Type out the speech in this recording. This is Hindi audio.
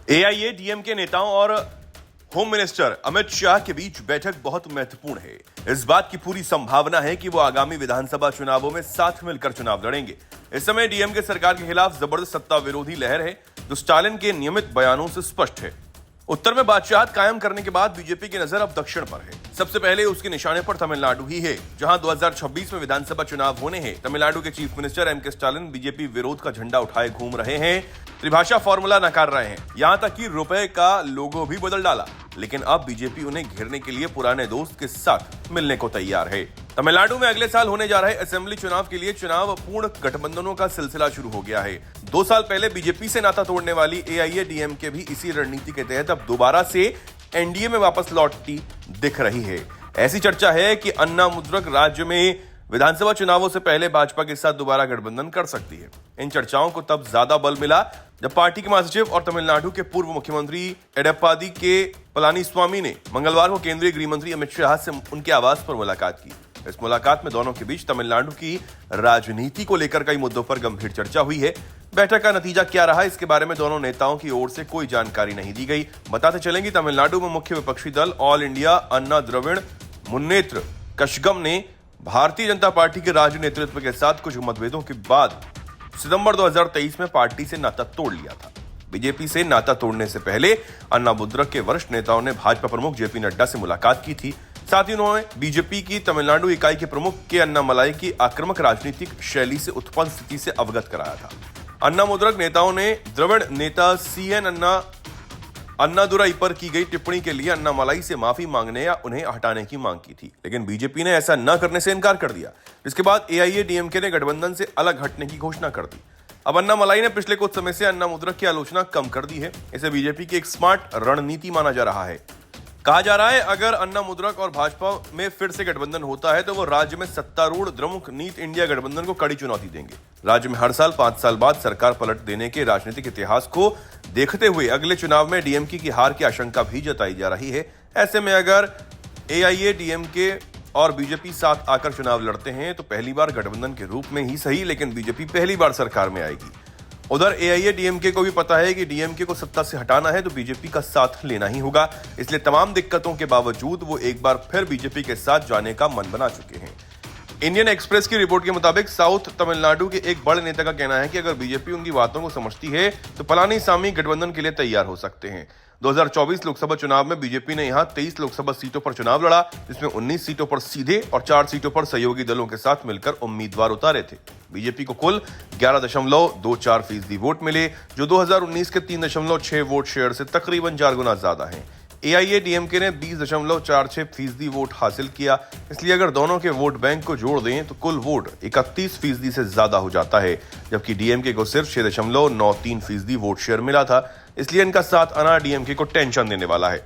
एआईएडीएमके नेताओं और होम मिनिस्टर अमित शाह के बीच बैठक बहुत महत्वपूर्ण है। इस बात की पूरी संभावना है कि वो आगामी विधानसभा चुनावों में साथ मिलकर चुनाव लड़ेंगे। इस समय डीएमके सरकार के खिलाफ जबरदस्त सत्ता विरोधी लहर है, जो स्टालिन के नियमित बयानों से स्पष्ट है। उत्तर में बादशाहत कायम करने के बाद बीजेपी की नजर अब दक्षिण पर है। सबसे पहले उसके निशाने पर तमिलनाडु ही है, जहां 2026 में विधानसभा चुनाव होने हैं। तमिलनाडु के चीफ मिनिस्टर एम के स्टालिन बीजेपी विरोध का झंडा उठाए घूम रहे हैं, त्रिभाषा फॉर्मूला नकार रहे हैं, यहां तक कि रुपए का लोगो भी बदल डाला। लेकिन अब बीजेपी उन्हें घेरने के लिए पुराने दोस्त के साथ मिलने को तैयार है। तमिलनाडु में अगले साल होने जा रहे असेंबली चुनाव के लिए चुनाव पूर्ण गठबंधनों का सिलसिला शुरू हो गया है। 2 साल पहले बीजेपी से नाता तोड़ने वाली एआईएडीएमके भी इसी रणनीति के तहत अब दोबारा से एनडीए में वापस लौटती दिख रही है। ऐसी चर्चा है कि अन्ना मुद्रक राज्य में विधानसभा चुनावों से पहले भाजपा के साथ दोबारा गठबंधन कर सकती है। इन चर्चाओं को तब ज्यादा बल मिला जब पार्टी के महासचिव और तमिलनाडु के पूर्व मुख्यमंत्री एडप्पादी के पलानीस्वामी ने मंगलवार को केंद्रीय गृह मंत्री अमित शाह से उनके आवास पर मुलाकात की। इस मुलाकात में दोनों के बीच तमिलनाडु की राजनीति को लेकर कई मुद्दों पर गंभीर चर्चा हुई है। बैठक का नतीजा क्या रहा, इसके बारे में दोनों नेताओं की ओर से कोई जानकारी नहीं दी गई। बताते चलेंगे, तमिलनाडु में मुख्य विपक्षी दल ऑल इंडिया अन्ना द्रविड़ मुन्नेत्र कषगम ने भारतीय जनता पार्टी के राज्य नेतृत्व के साथ कुछ मतभेदों के बाद सितंबर 2023 में पार्टी से नाता तोड़ लिया था। बीजेपी से नाता तोड़ने से पहले अन्ना मुद्रक के वरिष्ठ नेताओं ने भाजपा प्रमुख जेपी नड्डा से मुलाकात की थी। साथ ही उन्होंने बीजेपी की तमिलनाडु इकाई के प्रमुख के अन्नामलाई की आक्रामक राजनीतिक शैली से उत्पन्न स्थिति से अवगत कराया था। अन्ना मुद्रक नेताओं ने द्रविड़ नेता सीएन अन्नादुराई पर की गई टिप्पणी के लिए अन्नामलाई से माफी मांगने या उन्हें हटाने की मांग की थी, लेकिन बीजेपी ने ऐसा न करने से इनकार कर दिया। इसके बाद एआईएडीएमके ने गठबंधन से अलग हटने की घोषणा कर दी। अब अन्नामलाई ने पिछले कुछ समय से अन्ना मुद्रक की आलोचना कम कर दी है। इसे बीजेपी की एक स्मार्ट रणनीति माना जा रहा है। कहा जा रहा है, अगर अन्ना मुद्रक और भाजपा में फिर से गठबंधन होता है तो वो राज्य में सत्तारूढ़ द्रमुक नीत इंडिया गठबंधन को कड़ी चुनौती देंगे। राज्य में हर साल 5 साल बाद सरकार पलट देने के राजनीतिक इतिहास को देखते हुए अगले चुनाव में डीएमके की हार की आशंका भी जताई जा रही है। ऐसे में अगर एआईएडीएमके और बीजेपी साथ आकर चुनाव लड़ते हैं तो पहली बार गठबंधन के रूप में ही सही, लेकिन बीजेपी पहली बार सरकार में आएगी। उधर एआईएडीएमके को भी पता है कि डीएमके को सत्ता से हटाना है तो बीजेपी का साथ लेना ही होगा। इसलिए तमाम दिक्कतों के बावजूद वो एक बार फिर बीजेपी के साथ जाने का मन बना चुके हैं। इंडियन एक्सप्रेस की रिपोर्ट के मुताबिक साउथ तमिलनाडु के एक बड़े नेता का कहना है कि अगर बीजेपी उनकी बातों को समझती है तो पलानीसामी गठबंधन के लिए तैयार हो सकते हैं। 2024 लोकसभा चुनाव में बीजेपी ने यहां 23 लोकसभा सीटों पर चुनाव लड़ा, जिसमें 19 सीटों पर सीधे और 4 सीटों पर सहयोगी दलों के साथ मिलकर उम्मीदवार उतारे थे। बीजेपी को कुल 11.24% वोट मिले, जो 2019 के 3.6 वोट शेयर से तकरीबन 4 गुना ज्यादा है। एआईएडीएमके ने 20.46% वोट हासिल किया। इसलिए अगर दोनों के वोट बैंक को जोड़ दें तो कुल वोट 31% से ज्यादा हो जाता है, जबकि डीएमके को सिर्फ 6.93% वोट शेयर मिला था। इसलिए इनका साथ आना डीएमके को टेंशन देने वाला है।